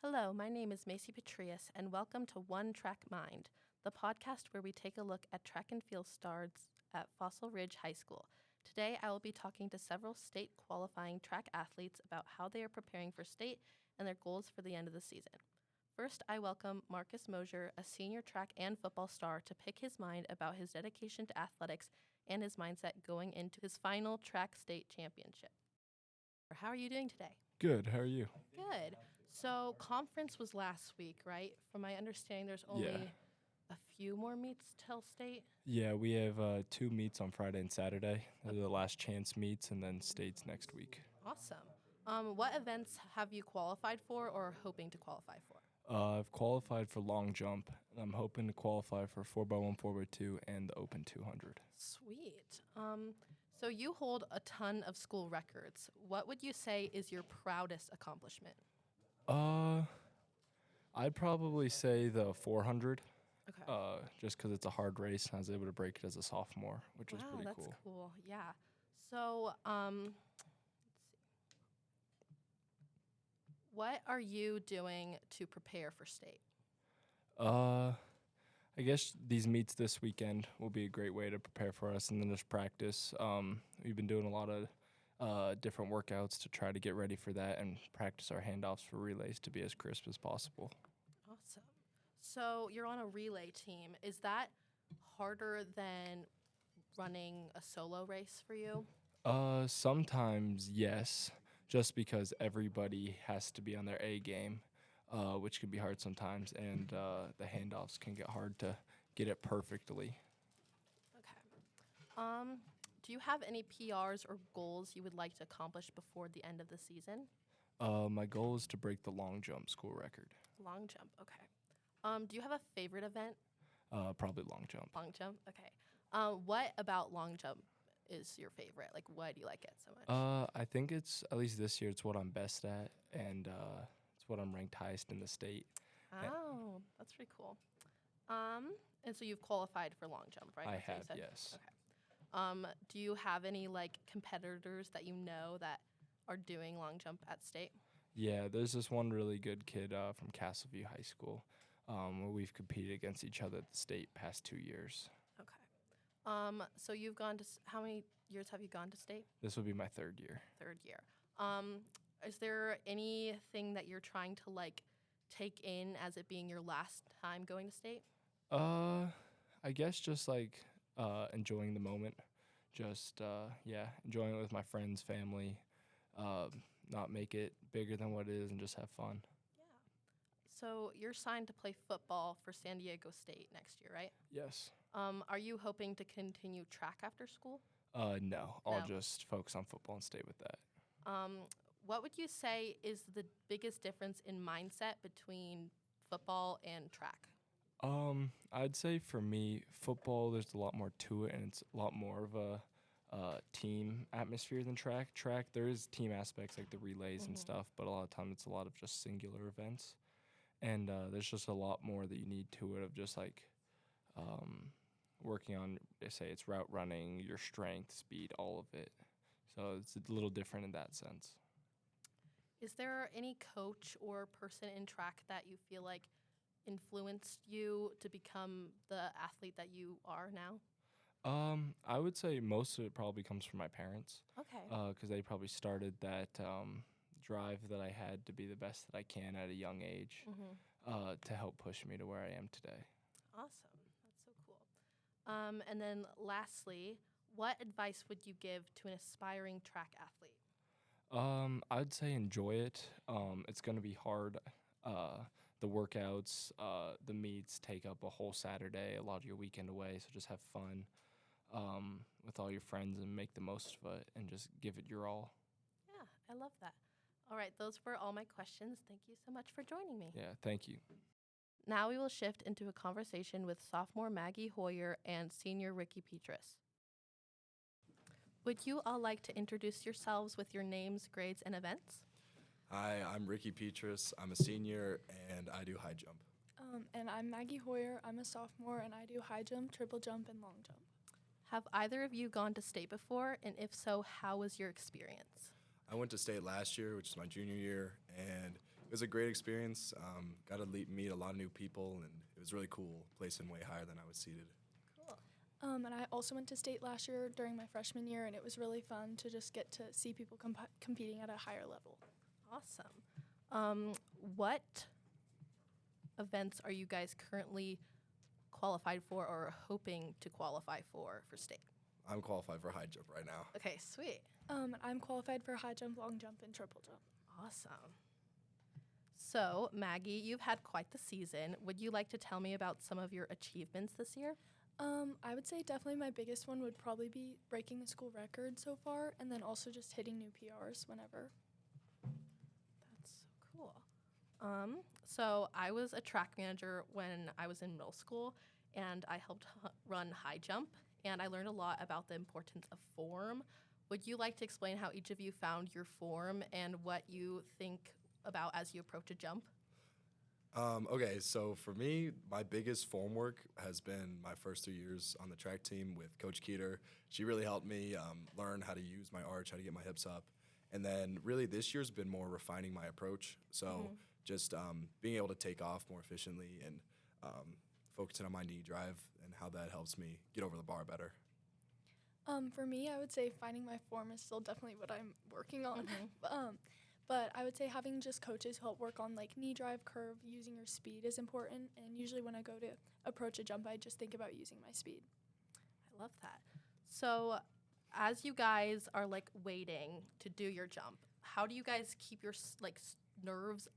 Hello, my name is Macie Patrias, and welcome to One Track Mind, the podcast where we take a look at track and field stars at Fossil Ridge High School. Today, I will be talking to several state qualifying track athletes about how they are preparing for state and their goals for the end of the season. First, I welcome Marcus Mosier, a senior track and football star, to pick his mind about his dedication to athletics and his mindset going into his final track state championship. How are you doing today? Good. How are you? Good. So conference was last week, right? From my understanding, there's only a few more meets till state. Yeah, we have 2 meets on Friday and Saturday. They're the last chance meets, and then states next week. Awesome. What events have you qualified for or hoping to qualify for? I've qualified for long jump, and I'm hoping to qualify for 4x1, 4x2, and the Open 200. Sweet. So you hold a ton of school records. What would you say is your proudest accomplishment? I'd probably say the 400, Okay. just because it's a hard race, and I was able to break it as a sophomore, which was Wow, pretty that's cool. cool. Yeah. So, let's see. What are you doing to prepare for state? I guess these meets this weekend will be a great way to prepare for us, and then just practice. We've been doing a lot of different workouts to try to get ready for that and practice our handoffs for relays to be as crisp as possible. Awesome. So you're on a relay team. Is that harder than running a solo race for you? Sometimes yes, just because everybody has to be on their A game, which can be hard sometimes, and the handoffs can get hard to get it perfectly. Okay. Do you have any PRs or goals you would like to accomplish before the end of the season? My goal is to break the long jump school record. Long jump. Okay. Do you have a favorite event? Probably long jump. Long jump. Okay. What about long jump is your favorite? Like, why do you like it so much? I think it's, at least this year, it's what I'm best at, and it's what I'm ranked highest in the state. Oh, that's pretty cool. And so you've qualified for long jump, right? I That's what you have, said? yes. Okay. Do you have any like competitors that you know that are doing long jump at state? Yeah, there's this one really good kid from Castleview High School where we've competed against each other at the state past 2 years. Okay. So you've gone to how many years have you gone to state? This will be my 3rd year. Third year. Is there anything that you're trying to like take in as it being your last time going to state? I guess just like enjoying the moment, just enjoying it with my friends, family, not make it bigger than what it is, and just have fun. Yeah. So you're signed to play football for San Diego State next year, right? Yes. Are you hoping to continue track after school? No, I'll No. just focus on football and stay with that. What would you say is the biggest difference in mindset between football and track? I'd say for me, football, there's a lot more to it, and it's a lot more of a team atmosphere than track. Track, there is team aspects like the relays and stuff, but a lot of time it's a lot of just singular events. And there's just a lot more that you need to it of just like working on, say, it's route running, your strength, speed, all of it. So it's a little different in that sense. Is there any coach or person in track that you feel like influenced you to become the athlete that you are now? I would say most of it probably comes from my parents. Okay. Because they probably started that drive that I had to be the best that I can at a young age to help push me to where I am today. Awesome. That's so cool. And then lastly, what advice would you give to an aspiring track athlete? I'd say enjoy it. It's going to be hard. The workouts, the meets take up a whole Saturday, a lot of your weekend away, so just have fun with all your friends and make the most of it and just give it your all. Yeah, I love that. All right, those were all my questions. Thank you so much for joining me. Yeah, thank you. Now we will shift into a conversation with sophomore Maggie Hoyer and senior Ricky Petras. Would you all like to introduce yourselves with your names, grades, and events? Hi, I'm Ricky Petrus. I'm a senior, and I do high jump. And I'm Maggie Hoyer. I'm a sophomore, and I do high jump, triple jump, and long jump. Have either of you gone to state before? And if so, how was your experience? I went to state last year, which is my junior year, and it was a great experience. Got to meet a lot of new people, and it was really cool, placing way higher than I was seated. Cool. And I also went to state last year during my freshman year, and it was really fun to just get to see people competing at a higher level. Awesome. What events are you guys currently qualified for or hoping to qualify for state? I'm qualified for high jump right now. Okay, sweet. I'm qualified for high jump, long jump, and triple jump. Awesome. So, Maggie, you've had quite the season. Would you like to tell me about some of your achievements this year? I would say definitely my biggest one would probably be breaking the school record so far, and then also just hitting new PRs whenever. That's so cool. So I was a track manager when I was in middle school, and I helped run high jump, and I learned a lot about the importance of form. Would you like to explain how each of you found your form and what you think about as you approach a jump? Okay, so for me, my biggest form work has been my first 3 years on the track team with Coach Keeter. She really helped me learn how to use my arch, how to get my hips up. And then really this year's been more refining my approach. So just being able to take off more efficiently and focusing on my knee drive and how that helps me get over the bar better. For me, I would say finding my form is still definitely what I'm working on. But I would say having just coaches help work on like knee drive, curve, using your speed is important. And usually when I go to approach a jump, I just think about using my speed. I love that. So as you guys are like waiting to do your jump, how do you guys keep your nerves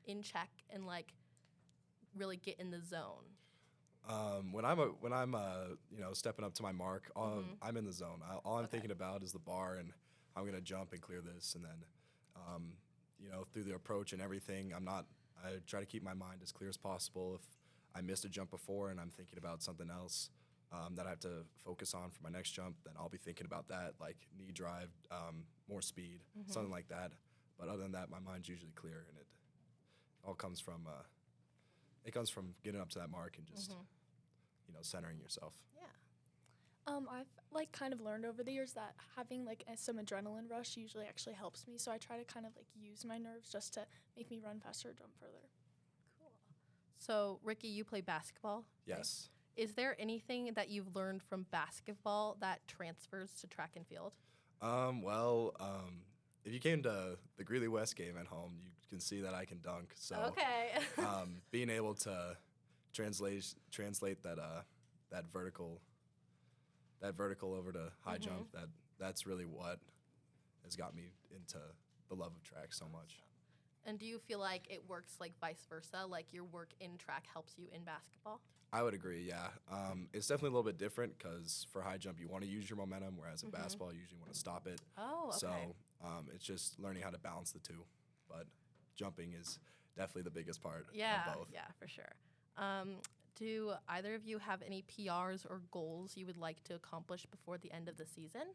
in check and like really get in the zone? When I'm stepping up to my mark, I'm in the zone. All I'm thinking about is the bar and how I'm gonna jump and clear this, and then through the approach and everything, I try to keep my mind as clear as possible. If I missed a jump before and I'm thinking about something else that I have to focus on for my next jump, then I'll be thinking about that, like knee drive, more speed, something like that. But other than that, my mind's usually clear, and it all comes from getting up to that mark and just centering yourself. Yeah. I've kind of learned over the years that having some adrenaline rush usually actually helps me. So I try to kind of use my nerves just to make me run faster or jump further. Cool. So Ricky, you play basketball? Yes. Right? Is there anything that you've learned from basketball that transfers to track and field? If you came to the Greeley West game at home, you can see that I can dunk. So okay. Being able to translate that vertical over to high jump, that's really what has got me into the love of track so much. And do you feel like it works like vice versa? Like your work in track helps you in basketball? I would agree, yeah. It's definitely a little bit different because for high jump, you want to use your momentum, whereas in basketball, you usually want to stop it. Oh, okay. So it's just learning how to balance the two. But jumping is definitely the biggest part of both. Yeah, for sure. Do either of you have any PRs or goals you would like to accomplish before the end of the season?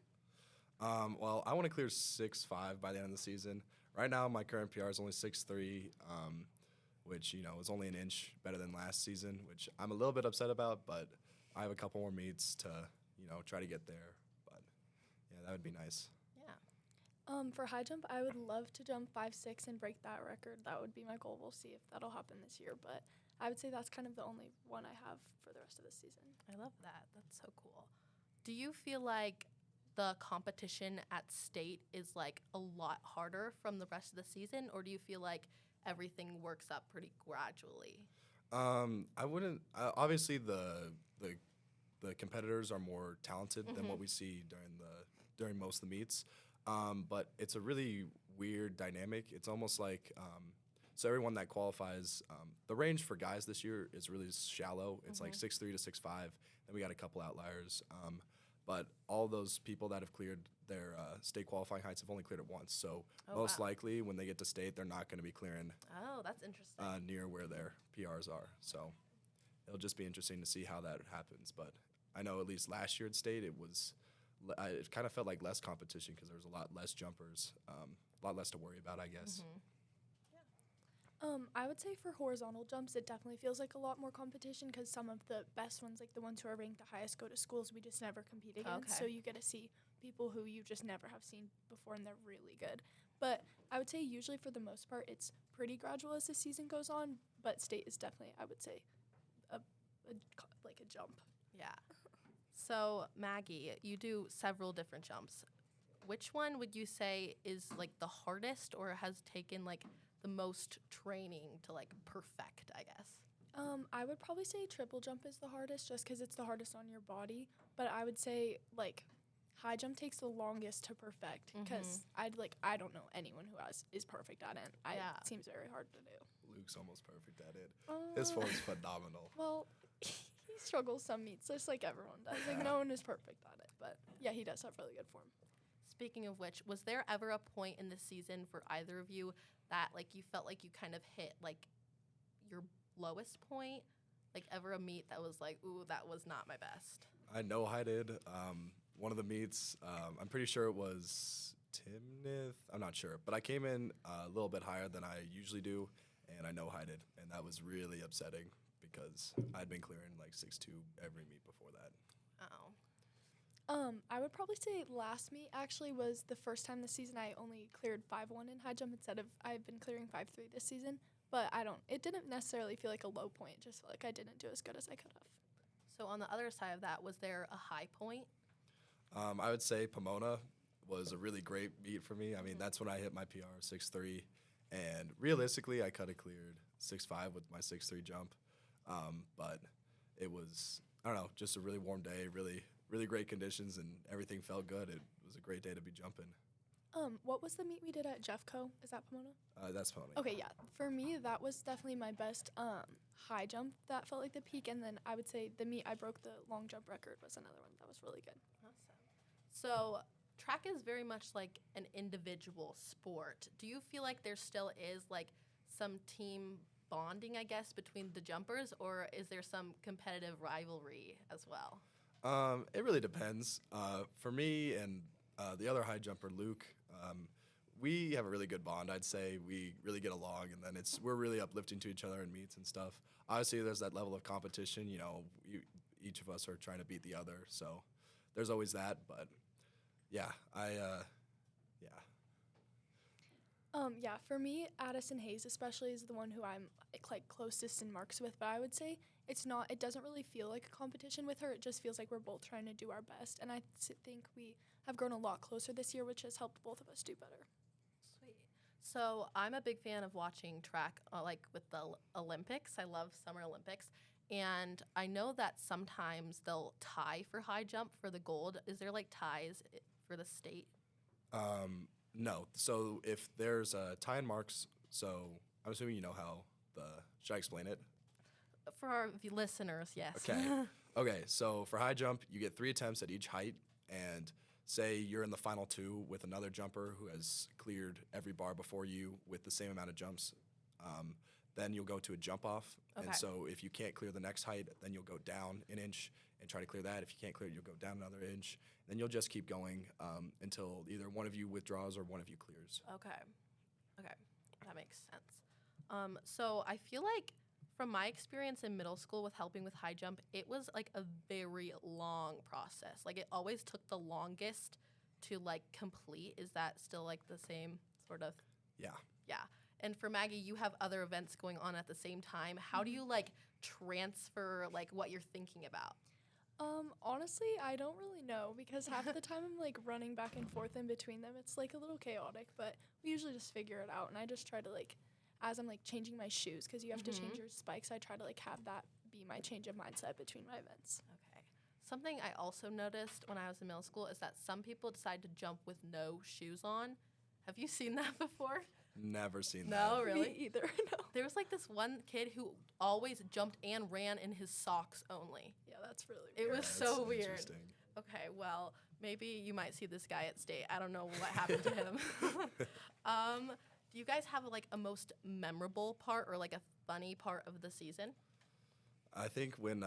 I want to clear 6'5" by the end of the season. Right now, my current PR is only 6'3", which is only an inch better than last season, which I'm a little bit upset about. But I have a couple more meets to try to get there. But yeah, that would be nice. Yeah. For high jump, I would love to jump 5'6" and break that record. That would be my goal. We'll see if that'll happen this year. But I would say that's kind of the only one I have for the rest of the season. I love that. That's so cool. Do you feel like the competition at state is like a lot harder from the rest of the season, or do you feel like everything works up pretty gradually? I wouldn't. Obviously, the competitors are more talented than what we see during most of the meets. But it's a really weird dynamic. It's almost like so everyone that qualifies, the range for guys this year is really shallow. It's like 6'3" to 6'5". Then we got a couple outliers. But all those people that have cleared their state qualifying heights have only cleared it once. So most likely when they get to state, they're not going to be clearing Oh, that's interesting. near where their PRs are. So it'll just be interesting to see how that happens. But I know at least last year at state, it kind of felt like less competition because there was a lot less jumpers, a lot less to worry about, I guess. I would say for horizontal jumps, it definitely feels like a lot more competition because some of the best ones, like the ones who are ranked the highest, go to schools we just never compete against. Okay. So you get to see people who you just never have seen before, and they're really good. But I would say usually for the most part, it's pretty gradual as the season goes on. But state is definitely, I would say, like a jump. Yeah. So, Maggie, you do several different jumps. Which one would you say is like the hardest or has taken like the most training to like perfect, I guess? I would probably say triple jump is the hardest just because it's the hardest on your body. But I would say like high jump takes the longest to perfect because I don't know anyone who is perfect at it. It seems very hard to do. Luke's almost perfect at it. His form's phenomenal. Well, he struggles some meets just like everyone does. Like no one is perfect at it, but yeah, he does have really good form. Speaking of which, was there ever a point in the season for either of you that like you felt like you kind of hit like your lowest point? Like ever a meet that was like, ooh, that was not my best? I know I did. One of the meets, I'm pretty sure it was Timnith. I'm not sure, but I came in a little bit higher than I usually do, and I know I did, and that was really upsetting because I'd been clearing like 6.2 every meet before that. Oh. I would probably say last meet actually was the first time this season I only cleared 5.1 in high jump instead of I've been clearing 5.3 this season. But it didn't necessarily feel like a low point. It just felt like I didn't do as good as I could have. So on the other side of that, was there a high point? I would say Pomona was a really great meet for me. I mean, that's when I hit my PR 6.3, and realistically, I could have cleared 6.5 with my 6.3 jump. But it was, I don't know, just a really warm day, really great conditions, and everything felt good. It was a great day to be jumping. What was the meet we did at Jeffco? Is that Pomona? That's Pomona. Okay, yeah. For me, that was definitely my best high jump. That felt like the peak, and then I would say the meet I broke the long jump record was another one that was really good. Awesome. So track is very much like an individual sport. Do you feel like there still is like some team bonding, I guess, between the jumpers, or is there some competitive rivalry as well? It really depends. For me and the other high jumper, Luke, we have a really good bond. I'd say we really get along, and then we're really uplifting to each other in meets and stuff. Obviously, there's that level of competition. You know, each of us are trying to beat the other, so there's always that. But yeah, Yeah, for me, Addison Hayes especially is the one who I'm like closest in marks with, but I would say it doesn't really feel like a competition with her. It just feels like we're both trying to do our best, and I think we have grown a lot closer this year, which has helped both of us do better. Sweet. So I'm a big fan of watching track, like with the Olympics. I love Summer Olympics, and I know that sometimes they'll tie for high jump for the gold. Is there like ties for the state? No. So if there's a tie in marks, so I'm assuming you know how should I explain it? For our listeners, yes. Okay. Okay, so for high jump, you get 3 attempts at each height, and say you're in the final 2 with another jumper who has cleared every bar before you with the same amount of jumps, then you'll go to a jump off. Okay. And so if you can't clear the next height, then you'll go down an inch and try to clear that. If you can't clear it, you'll go down another inch. Then you'll just keep going until either one of you withdraws or one of you clears. Okay. That makes sense. So I feel like from my experience in middle school with helping with high jump, it was like a very long process. Like it always took the longest to like complete. Is that still like the same sort of? Yeah. Yeah. And for Maggie, you have other events going on at the same time. How do you like transfer like what you're thinking about? Honestly, I don't really know because half the time I'm like running back and forth in between them. It's like a little chaotic, but we usually just figure it out. And I just try to like, as I'm like changing my shoes, because you have to change your spikes, I try to like have that be my change of mindset between my events. Okay. Something I also noticed when I was in middle school is that some people decide to jump with no shoes on. Have you seen that before? Never seen that. No, really? Me either, no. There was like this one kid who always jumped and ran in his socks only. Yeah, that's really It weird. was That's so weird. interesting. Okay, well, maybe you might see this guy at state. I don't know what happened to him. Do you guys have like a most memorable part or like a funny part of the season? I think when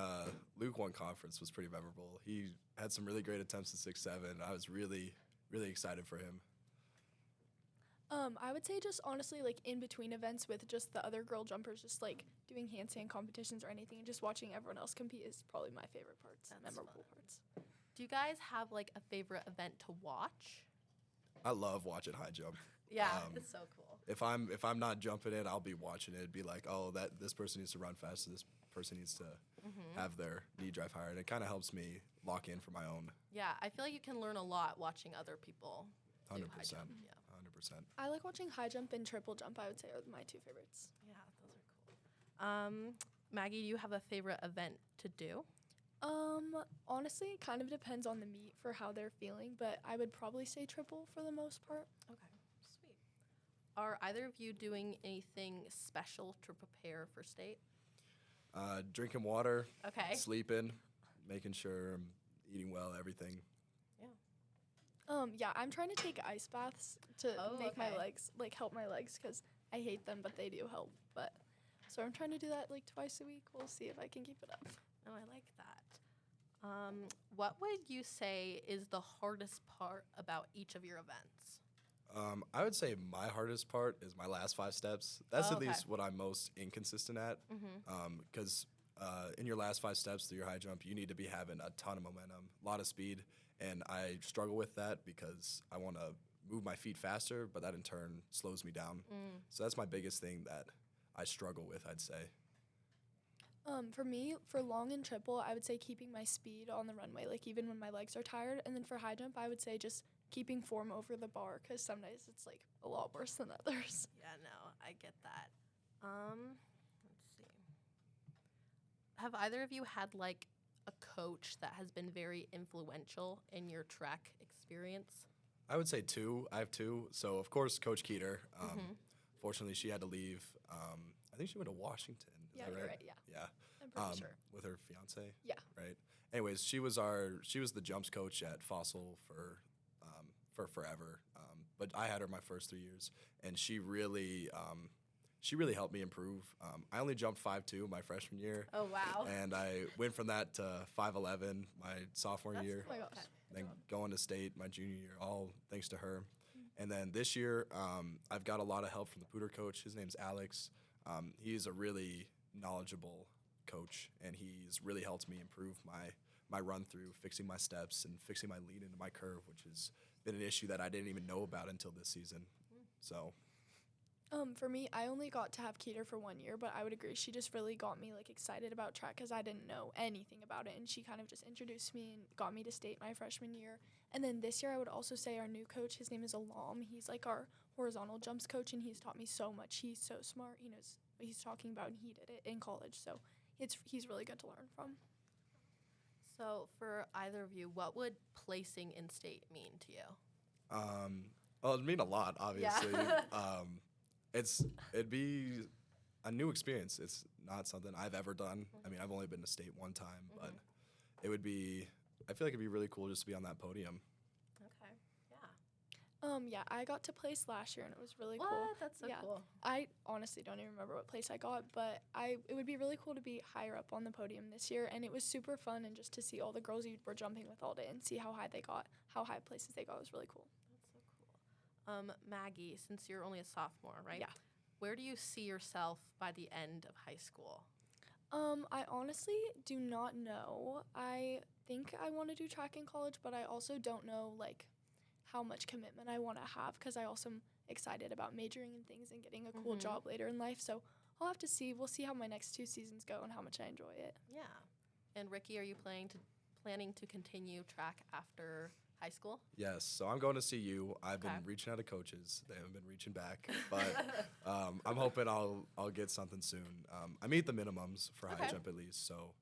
Luke won conference was pretty memorable. He had some really great attempts at 6.7. I was really, really excited for him. I would say just honestly, like, in between events with just the other girl jumpers, just, like, doing handstand competitions or anything, and just watching everyone else compete is probably my favorite parts, That's memorable fun. parts. Do you guys have like a favorite event to watch? I love watching high jump. Yeah, Um, it's so cool. If I'm not jumping it, I'll be watching it. It'd be like, oh, that this person needs to run faster. This person needs to have their knee drive higher, and it kind of helps me lock in for my own. Yeah, I feel like you can learn a lot watching other people do high 100%. jump. Yeah. 100%. I like watching high jump and triple jump, I would say, are my two favorites. Yeah, those are cool. Maggie, do you have a favorite event to do? Honestly, it kind of depends on the meet for how they're feeling, but I would probably say triple for the most part. Okay, sweet. Are either of you doing anything special to prepare for state? Drinking water, Okay. sleeping, making sure I'm eating well, everything. Yeah, I'm trying to take ice baths to Oh, make my okay. legs, like, help my legs, because I hate them, but they do help. But so I'm trying to do that like twice a week. We'll see if I can keep it up. Oh, I like that. What would you say is the hardest part about each of your events? I would say my hardest part is my last 5 steps. That's Oh, at okay. least what I'm most inconsistent at. Because in your last 5 steps through your high jump, you need to be having a ton of momentum, a lot of speed, and I struggle with that because I want to move my feet faster, but that in turn slows me down. So that's my biggest thing that I struggle with, I'd say. For me, for long and triple, I would say keeping my speed on the runway, like even when my legs are tired. And then for high jump, I would say just keeping form over the bar, because some days it's like a lot worse than others. Yeah, no, I get that. Let's see. Have either of you had like a coach that has been very influential in your track experience? I would say 2. I have 2. So, of course, Coach Keeter. Fortunately, she had to leave. I think she went to Washington. Is Yeah, that you're right? right, yeah. Yeah. I'm pretty sure. With her fiance. Yeah. Right. Anyways, she was the jumps coach at Fossil for forever. But I had her my first 3 years, and she really helped me improve. I only jumped 5'2" my freshman year, Oh, wow. and I went from that to 5'11" my sophomore That's year. Oh my gosh. Okay. Then going to state my junior year, all thanks to her. And then this year, I've got a lot of help from the Pooter coach. His name's Alex. He's a really knowledgeable coach, and he's really helped me improve my run through, fixing my steps and fixing my lead into my curve, which has been an issue that I didn't even know about until this season. So For me, I only got to have Keeter for 1 year, but I would agree. She just really got me like excited about track because I didn't know anything about it, and she kind of just introduced me and got me to state my freshman year. And then this year, I would also say our new coach, his name is Alam. He's like our horizontal jumps coach, and he's taught me so much. He's so smart. He knows what he's talking about, and he did it in college, so he's really good to learn from. So, for either of you, what would placing in state mean to you? well, it'd mean a lot, obviously. It'd be a new experience. It's not something I've ever done. I mean, I've only been to state one time, but it would be. I feel like it'd be really cool just to be on that podium. Okay. Yeah. Yeah, I got to place last year, and it was really What? cool. That's so Yeah. cool. I honestly don't even remember what place I got, but it would be really cool to be higher up on the podium this year, and it was super fun, and just to see all the girls you were jumping with all day and see how high places they got was really cool. That's so cool. Maggie, since you're only a sophomore, right? Yeah. Where do you see yourself by the end of high school? I honestly do not know. I think I want to do track in college, but I also don't know like how much commitment I want to have, because I also am excited about majoring in things and getting a cool job later in life. So I'll have to see. We'll see how my next 2 seasons go and how much I enjoy it. Yeah. And Ricky, are you planning to continue track after high school? Yes, so I'm going to see you. I've Okay. been reaching out to coaches. They haven't been reaching back, but I'm hoping I'll get something soon. I meet the minimums for high Okay. jump at least, so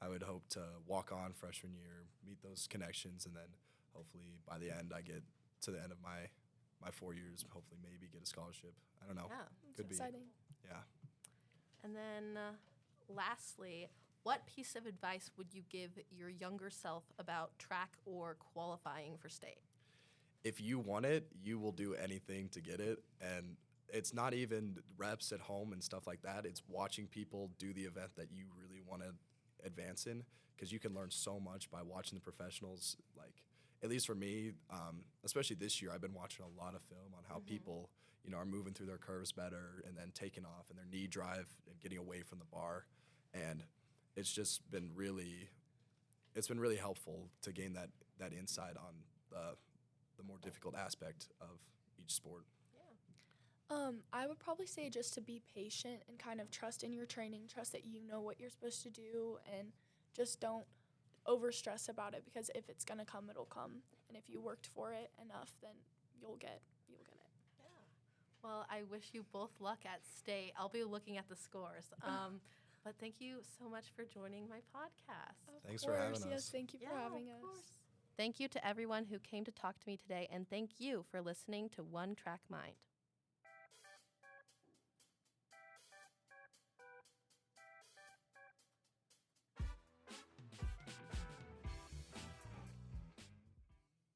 I would hope to walk on freshman year, meet those connections, and then hopefully by the end I get to the end of my 4 years, hopefully maybe get a scholarship. I don't know. Yeah. It's Could be. exciting. Yeah. And then lastly, what piece of advice would you give your younger self about track or qualifying for state? If you want it, you will do anything to get it. And it's not even reps at home and stuff like that. It's watching people do the event that you really want to advance in, because you can learn so much by watching the professionals. Like, at least for me, especially this year, I've been watching a lot of film on how people, are moving through their curves better and then taking off and their knee drive and getting away from the bar. And it's just been really helpful to gain that insight on the more difficult aspect of each sport. I would probably say just to be patient and kind of trust in your training, trust that you know what you're supposed to do, and just don't over stress about it, because if it's gonna come, it'll come, and if you worked for it enough, then you'll get it. Yeah. Well, I wish you both luck at state. I'll be looking at the scores. But thank you so much for joining my podcast. Thanks for having us. Yes, thank you for having of us. course. Thank you to everyone who came to talk to me today, and thank you for listening to One Track Mind.